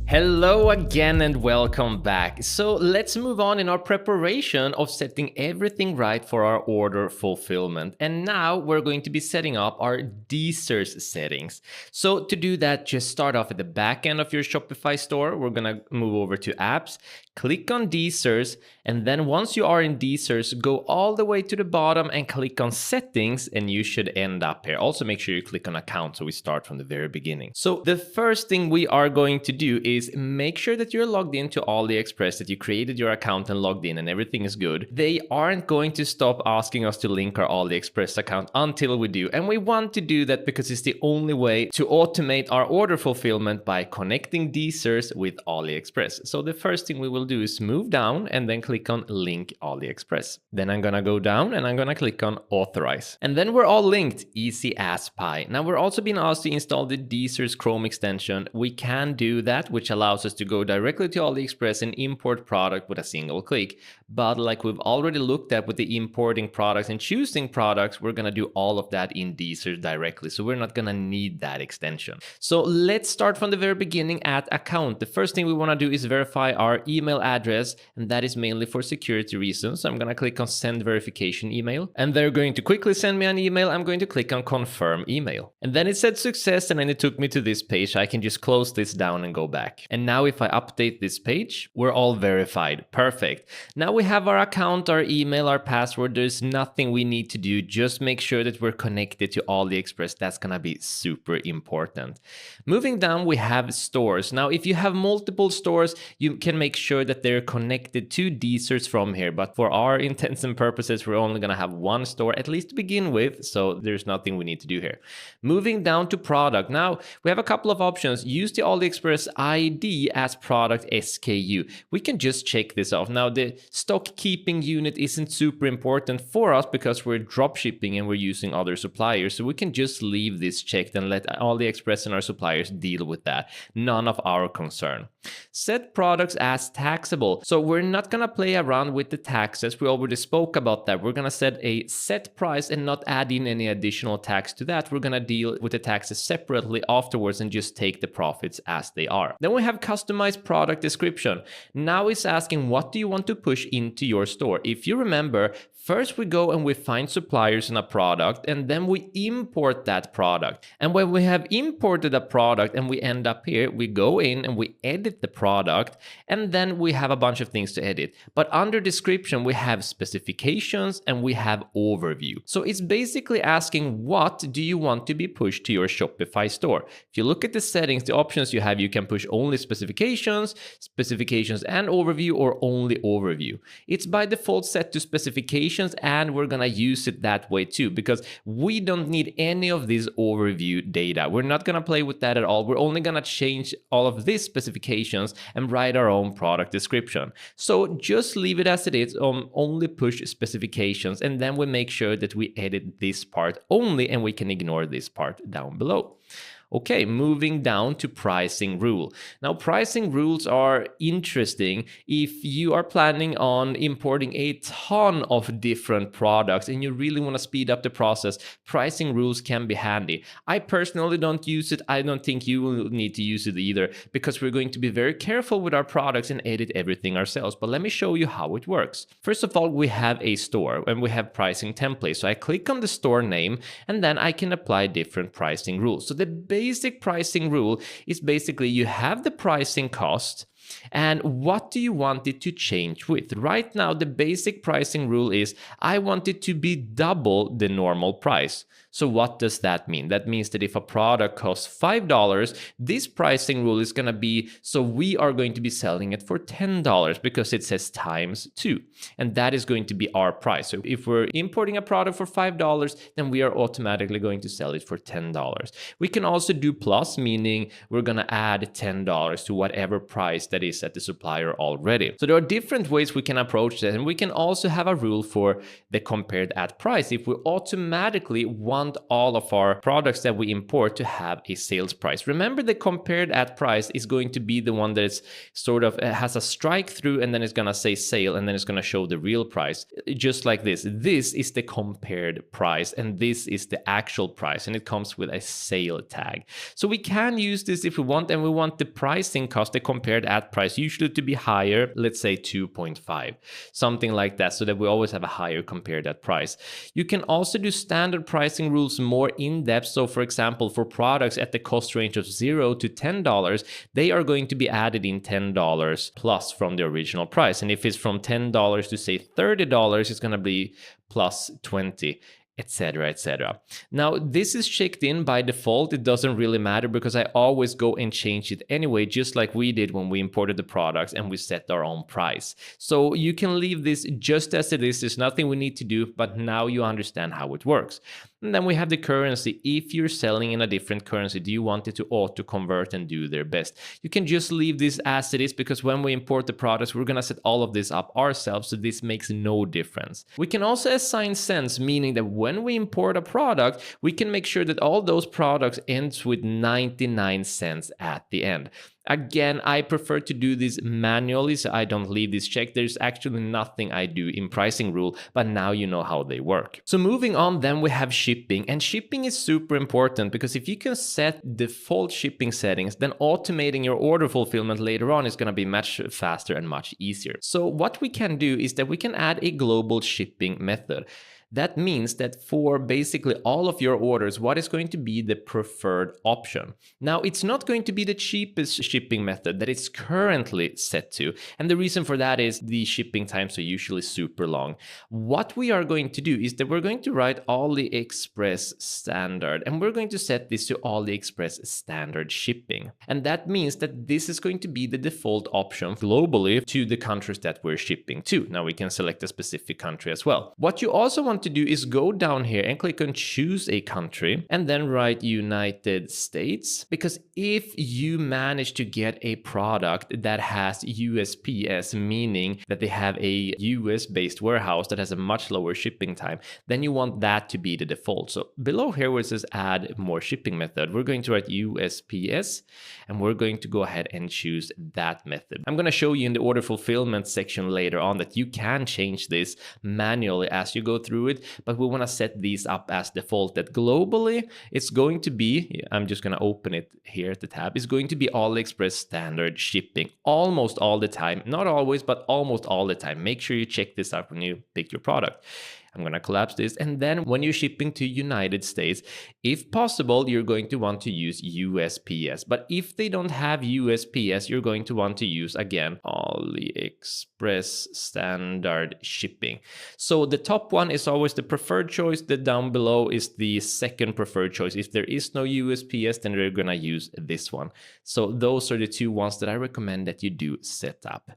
Hello again and welcome back. So let's move on in our preparation of setting everything right for our order fulfillment. And now we're going to be setting up our DSers settings. So to do that, just start off at the back end of your Shopify store. We're going to move over to apps, click on DSers, and then once you are in DSers, go all the way to the bottom and click on settings, and you should end up here. Also make sure you click on account so we start from the very beginning. So the first thing we are going to do is make sure that you're logged into AliExpress, that you created your account and logged in and everything is good. They aren't going to stop asking us to link our AliExpress account until we do. And we want to do that because it's the only way to automate our order fulfillment by connecting DSers with AliExpress. So the first thing we will do is move down and then click on link AliExpress. Then I'm gonna go down and I'm gonna click on authorize. And then we're all linked, easy as pie. Now we're also being asked to install the DSers Chrome extension. We can do that, which allows us to go directly to AliExpress and import product with a single click. But like we've already looked at with the importing products and choosing products, we're gonna do all of that in DSers directly. So we're not gonna need that extension. So let's start from the very beginning at account. The first thing we wanna do is verify our email address, and that is mainly for security reasons. So I'm gonna click on send verification email, and they're going to quickly send me an email. I'm going to click on confirm email. And then it said success, and then it took me to this page. I can just close this down and go back. And now if I update this page, we're all verified. Perfect. Now we have our account, our email, our password. There's nothing we need to do. Just make sure that we're connected to AliExpress. That's gonna be super important. Moving down, we have stores. Now, if you have multiple stores, you can make sure that they're connected to DSers from here. But for our intents and purposes, we're only gonna have one store, at least to begin with. So there's nothing we need to do here. Moving down to product. Now, we have a couple of options. Use the AliExpress ID as product SKU. We can just check this off. Now, the stock keeping unit isn't super important for us because we're drop shipping and we're using other suppliers. So we can just leave this checked and let AliExpress and our suppliers deal with that. None of our concern. Set products as taxable. So we're not gonna play around with the taxes. We already spoke about that. We're gonna set a set price and not add in any additional tax to that. We're gonna deal with the taxes separately afterwards and just take the profits as they are. Then we have customized product description. Now it's asking, what do you want to push into your store? If you remember, first we go and we find suppliers in a product, and then we import that product. And when we have imported a product and we end up here, we go in and we edit the product, and then we have a bunch of things to edit. But under description, we have specifications and we have overview. So it's basically asking, what do you want to be pushed to your Shopify store? If you look at the settings, the options you have, you can push only specifications and overview, or only overview. It's by default set to specifications, and we're gonna use it that way too, because we don't need any of this overview data. We're not gonna play with that at all. We're only gonna change all of these specifications and write our own product description. So just leave it as it is, only push specifications, and then we make sure that we edit this part only, and we can ignore this part down below. Okay, moving down to pricing rule. Now, pricing rules are interesting if you are planning on importing a ton of different products and you really want to speed up the process. Pricing rules can be handy. I personally don't use it. I don't think you will need to use it either, because we're going to be very careful with our products and edit everything ourselves. But let me show you how it works. First of all, we have a store and we have pricing templates. So I click on the store name, and then I can apply different pricing rules. So the basic pricing rule is basically you have the pricing cost, and what do you want it to change with? Right now, the basic pricing rule is I want it to be double the normal price. So what does that mean? That means that if a product costs $5, this pricing rule is going to be, so we are going to be selling it for $10 because it says times 2. And that is going to be our price. So if we're importing a product for $5, then we are automatically going to sell it for $10. We can also do plus, meaning we're going to add $10 to whatever price that is at the supplier already. So there are different ways we can approach that, and we can also have a rule for the compared at price if we automatically want all of our products that we import to have a sales price. Remember, the compared at price is going to be the one that is sort of has a strike through, and then it's going to say sale, and then it's going to show the real price, just like this. This is the compared price, and this is the actual price, and it comes with a sale tag. So we can use this if we want, and we want the pricing cost, the compared at price, usually to be higher, let's say 2.5, something like that, so that we always have a higher compared at price. You can also do standard pricing rules more in depth. So for example, for products at the cost range of $0 to $10, they are going to be added in $10 plus from the original price. And if it's from $10 to say $30, it's going to be plus 20, etc., etc. Now, this is checked in by default. It doesn't really matter because I always go and change it anyway, just like we did when we imported the products and we set our own price. So you can leave this just as it is. There's nothing we need to do, but now you understand how it works. And then we have the currency. If you're selling in a different currency, do you want it to auto convert and do their best? You can just leave this as it is, because when we import the products, we're going to set all of this up ourselves, so this makes no difference. We can also assign cents, meaning that when we import a product, we can make sure that all those products ends with 99 cents at the end. Again, I prefer to do this manually, so I don't leave this checked. There's actually nothing I do in pricing rule, but now you know how they work. So moving on, then we have shipping. And shipping is super important, because if you can set default shipping settings, then automating your order fulfillment later on is going to be much faster and much easier. So what we can do is that we can add a global shipping method. That means that for basically all of your orders, what is going to be the preferred option? Now, it's not going to be the cheapest shipping method that it's currently set to. And the reason for that is the shipping times are usually super long. What we are going to do is that we're going to write AliExpress standard, and we're going to set this to AliExpress standard shipping. And that means that this is going to be the default option globally to the countries that we're shipping to. Now we can select a specific country as well. What you also want to do is go down here and click on choose a country and then write United States, because if you manage to get a product that has USPS, meaning that they have a US based warehouse that has a much lower shipping time, then you want that to be the default. So below here where it says add more shipping method, we're going to write USPS, and we're going to go ahead and choose that method. I'm going to show you in the order fulfillment section later on that you can change this manually as you go through it, but we want to set these up as default, that globally it's going to be, I'm just going to open it here at the tab, it's going to be AliExpress standard shipping almost all the time. Not always, but almost all the time. Make sure you check this out when you pick your product. I'm going to collapse this. And then when you're shipping to United States, if possible, you're going to want to use USPS. But if they don't have USPS, you're going to want to use, again, AliExpress standard shipping. So the top one is always the preferred choice. The down below is the second preferred choice. If there is no USPS, then we're going to use this one. So those are the two ones that I recommend that you do set up.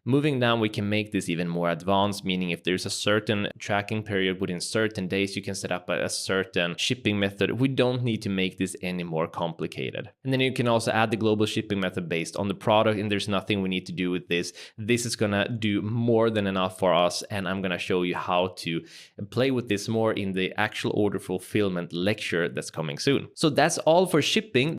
Moving down, we can make this even more advanced, meaning if there's a certain tracking period within certain days, you can set up a certain shipping method. We don't need to make this any more complicated. And then you can also add the global shipping method based on the product, and there's nothing we need to do with this. This is gonna do more than enough for us, and I'm gonna show you how to play with this more in the actual order fulfillment lecture that's coming soon. So that's all for shipping.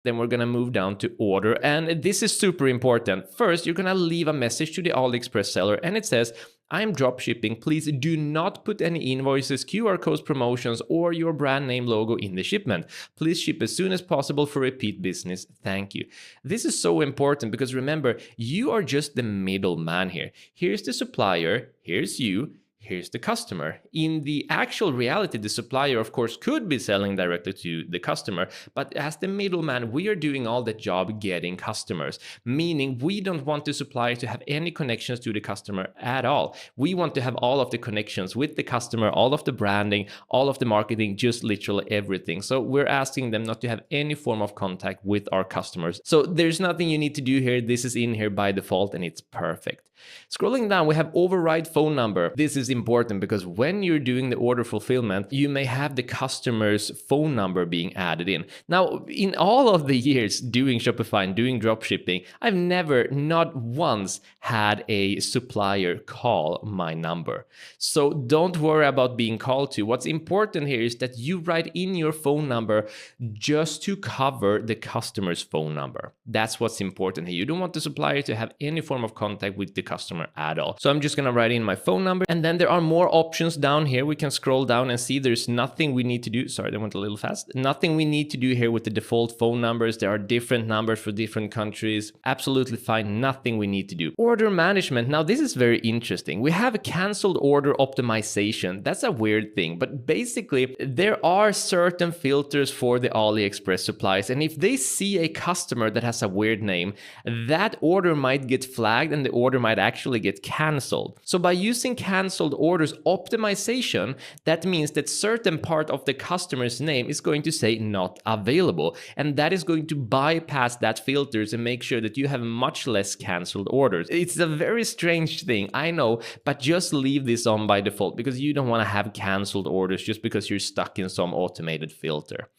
Then we're going to move down to order, and this is super important. First, you're going to leave a message to the AliExpress seller, and it says, I'm drop shipping. Please do not put any invoices, QR codes, promotions, or your brand name logo in the shipment. Please ship as soon as possible for repeat business. Thank you. This is so important because remember, you are just the middleman here. Here's the supplier, here's you, here's the customer. In the actual reality, the supplier, of course, could be selling directly to the customer, but as the middleman, we are doing all the job getting customers, meaning we don't want the supplier to have any connections to the customer at all. We want to have all of the connections with the customer, all of the branding, all of the marketing, just literally everything. So we're asking them not to have any form of contact with our customers. So there's nothing you need to do here. This is in here by default, and it's perfect. Scrolling down, we have override phone number. This is important because when you're doing the order fulfillment, you may have the customer's phone number being added in. Now, in all of the years doing Shopify and doing dropshipping, I've never, not once, had a supplier call my number. So don't worry about being called to. What's important here is that you write in your phone number just to cover the customer's phone number. That's what's important here. You don't want the supplier to have any form of contact with the customer at all. So I'm just gonna write in my phone number, and then there are more options down here. We can scroll down and see there's nothing we need to do. Sorry, that went a little fast. Nothing we need to do here with the default phone numbers. There are different numbers for different countries. Absolutely fine. Nothing we need to do. Order management. Now this is very interesting. We have a canceled order optimization. That's a weird thing, but basically there are certain filters for the AliExpress suppliers, and if they see a customer that has a weird name, that order might get flagged and the order might actually get canceled. So by using canceled orders optimization, that means that certain part of the customer's name is going to say not available, and that is going to bypass that filters and make sure that you have much less canceled orders. It's a very strange thing, I know, but just leave this on by default because you don't want to have canceled orders just because you're stuck in some automated filter.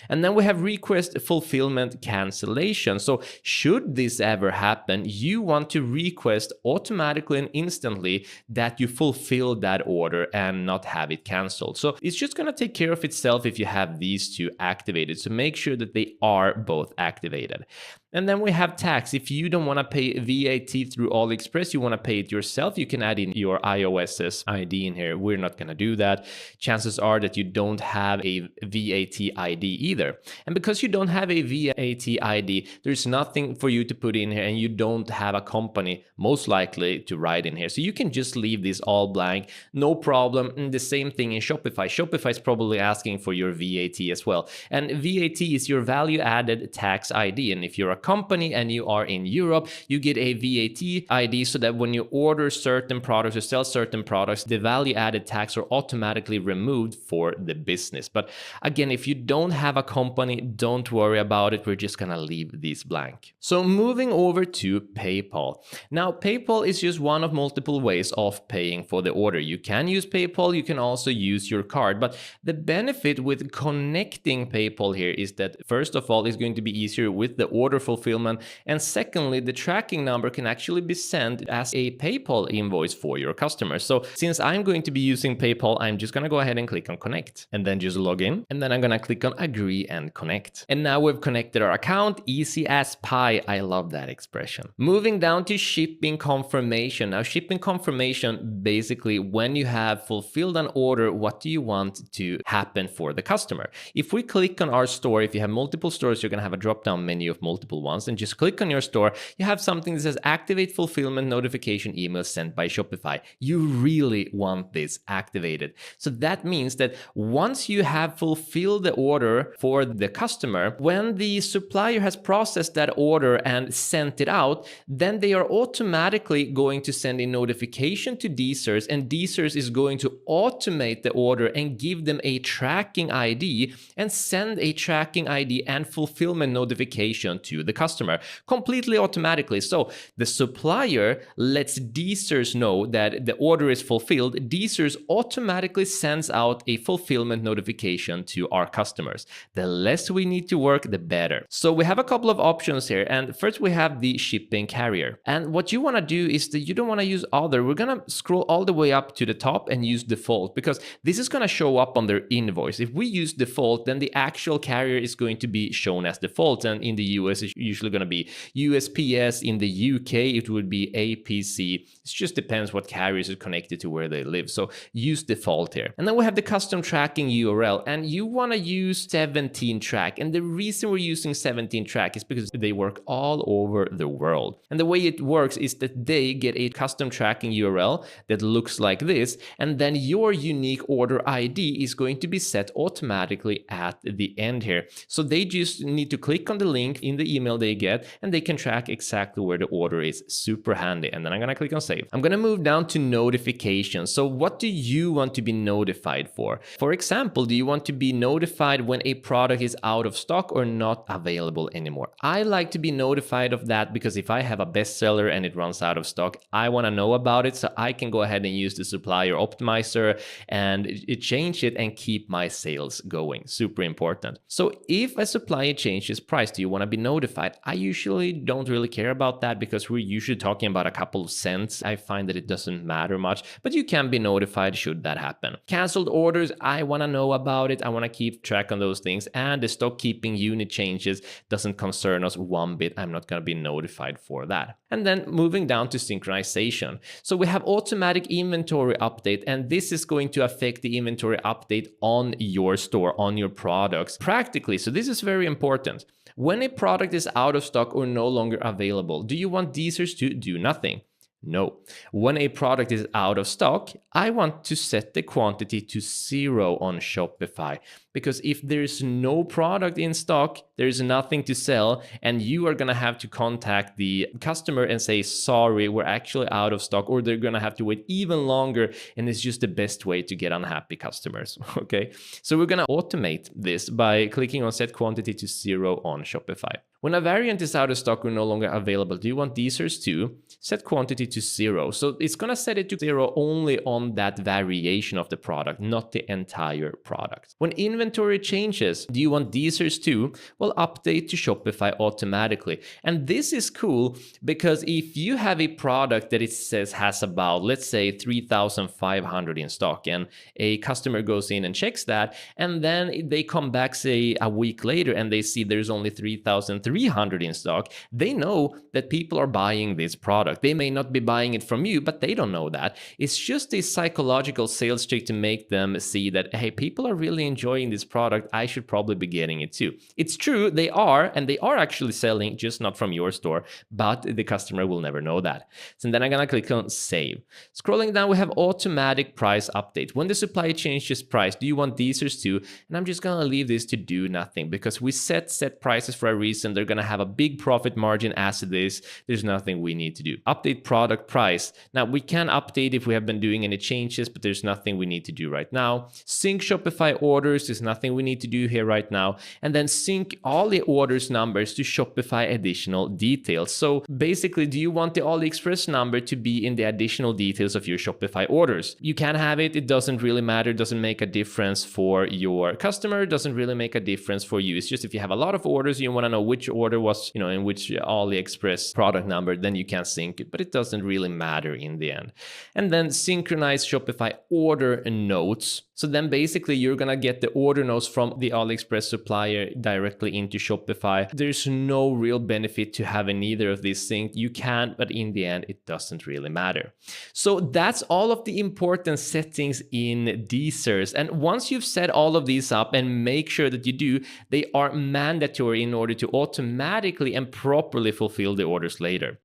And then we have request fulfillment cancellation. So should this ever happen, you want to request automatically and instantly that you fulfill that order and not have it canceled. So it's just going to take care of itself if you have these two activated. So make sure that they are both activated. And then we have tax. If you don't want to pay VAT through AliExpress, you want to pay it yourself, you can add in your iOS's ID in here. We're not going to do that. Chances are that you don't have a VAT ID either. And because you don't have a VAT ID, there's nothing for you to put in here, and you don't have a company, most likely, to write in here. So you can just leave this all blank, no problem. And the same thing in Shopify. Shopify is probably asking for your VAT as well. And VAT is your value added tax ID. And if you're a company and you are in Europe, you get a VAT ID so that when you order certain products or sell certain products, the value added tax are automatically removed for the business. But again, if you don't have a company, don't worry about it. We're just gonna leave these blank. So moving over to PayPal. Now, PayPal is just one of multiple ways of paying for the order. You can use PayPal, you can also use your card, but the benefit with connecting PayPal here is that first of all, it's going to be easier with the order fulfillment, and secondly, the tracking number can actually be sent as a PayPal invoice for your customers. So since I'm going to be using PayPal, I'm just gonna go ahead and click on connect and then just log in, and then I'm gonna click on agree and connect. And now we've connected our account, easy as pie. I love that expression. Moving down to shipping confirmation. Now shipping confirmation, basically when you have fulfilled an order, what do you want to happen for the customer? If we click on our store, if you have multiple stores, you're gonna have a drop down menu of multiple ones, and just click on your store, you have something that says activate fulfillment notification email sent by Shopify. You really want this activated. So that means that once you have fulfilled the order for the customer, when the supplier has processed that order and sent it out, then they are automatically going to send a notification to DSers, and DSers is going to automate the order and give them a tracking ID and send a tracking ID and fulfillment notification to the customer completely automatically. So the supplier lets DSers know that the order is fulfilled. DSers automatically sends out a fulfillment notification to our customers. The less we need to work, the better. So we have a couple of options here, and first we have the shipping carrier. And what you want to do is that you don't want to use other. We're going to scroll all the way up to the top and use default, because this is going to show up on their invoice. If we use default, then the actual carrier is going to be shown as default, and in the US it's usually going to be USPS. In the UK it would be APC. It just depends what carriers are connected to where they live. So use default here. And then we have the custom tracking URL, and you want to use 17 track. And the reason we're using 17 track is because they work all over the world. And the way it works is that they get a custom tracking URL that looks like this, and then your unique order ID is going to be set automatically at the end here. So they just need to click on the link in the email email they get, and they can track exactly where the order is. Super handy. And then I'm gonna click on save. I'm gonna move down to notifications. So what do you want to be notified for? For example, do you want to be notified when a product is out of stock or not available anymore? I like to be notified of that because if I have a bestseller and it runs out of stock, I want to know about it so I can go ahead and use the supplier optimizer and change it and keep my sales going. Super important. So if a supplier changes price, do you want to be notified? I usually don't really care about that because we're usually talking about a couple of cents. I find that it doesn't matter much, but you can be notified should that happen. Canceled orders, I want to know about it. I want to keep track on those things. And the stock keeping unit changes doesn't concern us one bit. I'm not going to be notified for that. And then moving down to synchronization. So we have automatic inventory update, and this is going to affect the inventory update on your store, on your products practically. So this is very important. When a product is out of stock or no longer available, do you want DSers to do nothing? No. When a product is out of stock, I want to set the quantity to 0 on Shopify, because if there's no product in stock, there's nothing to sell, and you are going to have to contact the customer and say, sorry, we're actually out of stock, or they're going to have to wait even longer, and it's just the best way to get unhappy customers, okay? So we're going to automate this by clicking on set quantity to 0 on Shopify. When a variant is out of stock or no longer available, do you want DSers to set quantity to 0? So it's going to set it to 0 only on that variation of the product, not the entire product. When inventory changes, do you want DSers to, well, update to Shopify automatically? And this is cool because if you have a product that it says has about, let's say, 3,500 in stock, and a customer goes in and checks that, and then they come back, say, a week later, and they see there's only 3,300 in stock, they know that people are buying this product. They may not be buying it from you, but they don't know that. It's just a psychological sales trick to make them see that, hey, people are really enjoying this product. I should probably be getting it too. It's true, they are, and they are actually selling, just not from your store, but the customer will never know that. So then I'm gonna click on save. Scrolling down, we have automatic price update. When the supplier changes price, do you want DSers to? And I'm just gonna leave this to do nothing because we set prices for a reason. They're going to have a big profit margin as it is. There's nothing we need to do. Update product price. Now we can update if we have been doing any changes, but there's nothing we need to do right now. Sync Shopify orders. There's nothing we need to do here right now. And then sync all the orders numbers to Shopify additional details. So basically, do you want the AliExpress number to be in the additional details of your Shopify orders? You can have it. It doesn't really matter. It doesn't make a difference for your customer. It doesn't really make a difference for you. It's just if you have a lot of orders, you want to know which order was, in which AliExpress product number, then you can sync it, but it doesn't really matter in the end. And then synchronize Shopify order notes. So then basically you're gonna get the order notes from the AliExpress supplier directly into Shopify. There's no real benefit to having either of these synced. You can, but in the end, it doesn't really matter. So that's all of the important settings in DSers. And once you've set all of these up, and make sure that you do, they are mandatory in order to automatically and properly fulfill the orders later.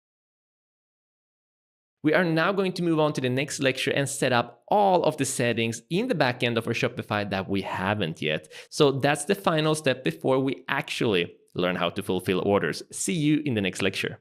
We are now going to move on to the next lecture and set up all of the settings in the backend of our Shopify that we haven't yet. So that's the final step before we actually learn how to fulfill orders. See you in the next lecture.